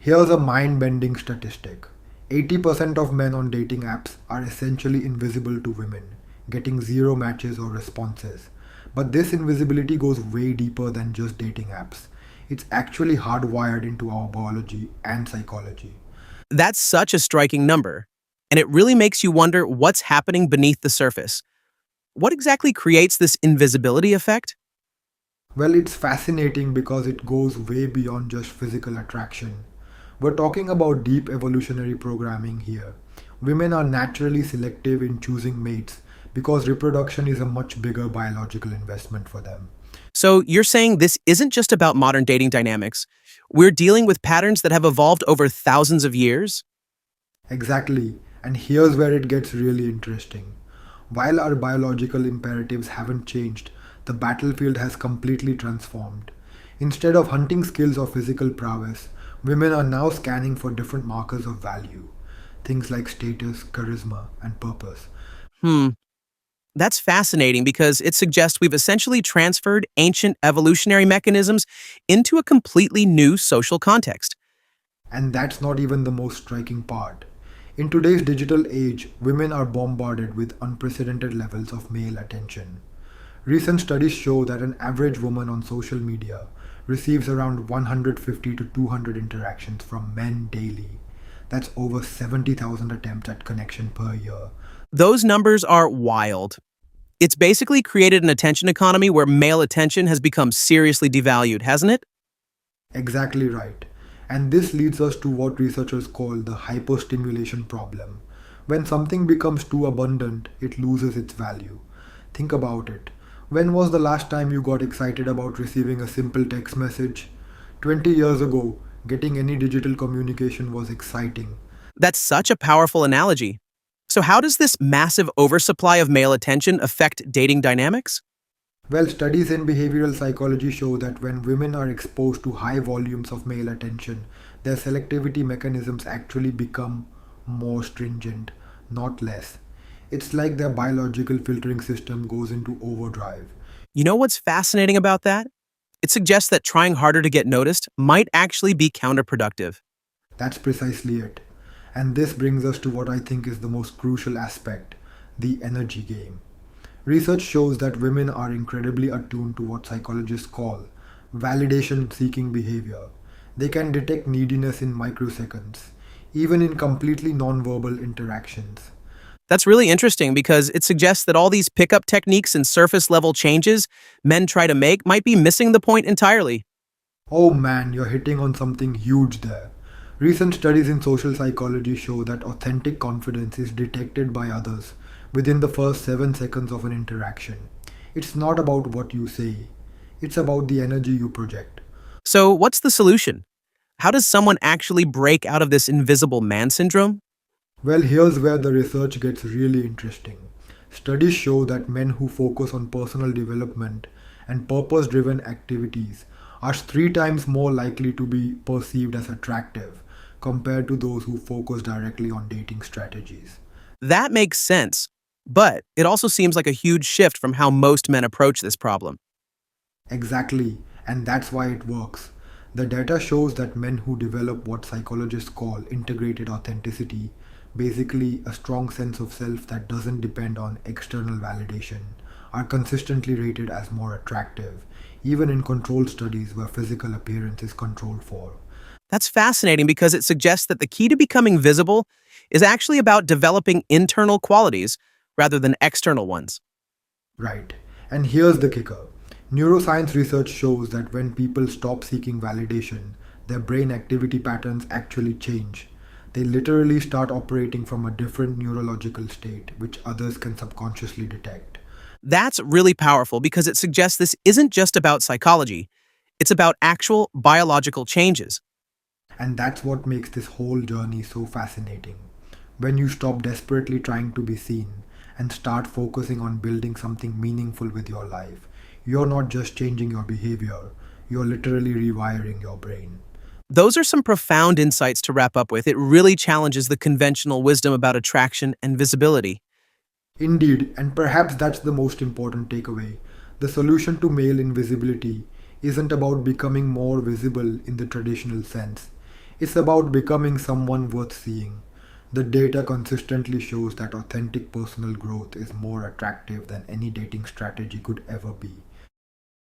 Here's a mind bending statistic: 80% of men on dating apps are essentially invisible to women, getting zero matches or responses. But this invisibility goes way deeper than just dating apps. It's actually hardwired into our biology and psychology. That's such a striking number, and it really makes you wonder what's happening beneath the surface. What exactly creates this invisibility effect? Well, it's fascinating because it goes way beyond just physical attraction. We're talking about deep evolutionary programming here. Women are naturally selective in choosing mates because reproduction is a much bigger biological investment for them. So, you're saying this isn't just about modern dating dynamics. We're dealing with patterns that have evolved over thousands of years? Exactly, and here's where it gets really interesting. While our biological imperatives haven't changed, the battlefield has completely transformed. Instead of hunting skills or physical prowess, women are now scanning for different markers of value. Things like status, charisma, and purpose. Hmm, that's fascinating because it suggests we've essentially transferred ancient evolutionary mechanisms into a completely new social context. And that's not even the most striking part. In today's digital age, women are bombarded with unprecedented levels of male attention. Recent studies show that an average woman on social media receives around 150 to 200 interactions from men daily. That's over 70,000 attempts at connection per year. Those numbers are wild. It's basically created an attention economy where male attention has become seriously devalued, hasn't it? Exactly right. And this leads us to what researchers call the hyperstimulation problem. When something becomes too abundant, it loses its value. Think about it. When was the last time you got excited about receiving a simple text message? 20 years ago, getting any digital communication was exciting. That's such a powerful analogy. So, how does this massive oversupply of male attention affect dating dynamics? Well, studies in behavioral psychology show that when women are exposed to high volumes of male attention, their selectivity mechanisms actually become more stringent, not less. It's like their biological filtering system goes into overdrive. You know what's fascinating about that? It suggests that trying harder to get noticed might actually be counterproductive. That's precisely it. And this brings us to what I think is the most crucial aspect: the energy game. Research shows that women are incredibly attuned to what psychologists call validation seeking behavior. They can detect neediness in microseconds, even in completely nonverbal interactions. That's really interesting because it suggests that all these pickup techniques and surface level changes men try to make might be missing the point entirely. Oh man, you're hitting on something huge there. Recent studies in social psychology show that authentic confidence is detected by others within the first 7 seconds of an interaction. It's not about what you say, it's about the energy you project. So, what's the solution? How does someone actually break out of this invisible man syndrome? Well, here's where the research gets really interesting. Studies show that men who focus on personal development and purpose driven activities are 3 times more likely to be perceived as attractive compared to those who focus directly on dating strategies. That makes sense, but it also seems like a huge shift from how most men approach this problem. Exactly, and that's why it works. The data shows that men who develop what psychologists call integrated authenticity, basically a strong sense of self that doesn't depend on external validation, are consistently rated as more attractive, even in controlled studies where physical appearance is controlled for. That's fascinating because it suggests that the key to becoming visible is actually about developing internal qualities rather than external ones. Right. And here's the kicker: neuroscience research shows that when people stop seeking validation, their brain activity patterns actually change. They literally start operating from a different neurological state, which others can subconsciously detect. That's really powerful because it suggests this isn't just about psychology, it's about actual biological changes. And that's what makes this whole journey so fascinating. When you stop desperately trying to be seen and start focusing on building something meaningful with your life, you're not just changing your behavior, you're literally rewiring your brain. Those are some profound insights to wrap up with. It really challenges the conventional wisdom about attraction and visibility. Indeed, and perhaps that's the most important takeaway. The solution to male invisibility isn't about becoming more visible in the traditional sense. It's about becoming someone worth seeing. The data consistently shows that authentic personal growth is more attractive than any dating strategy could ever be.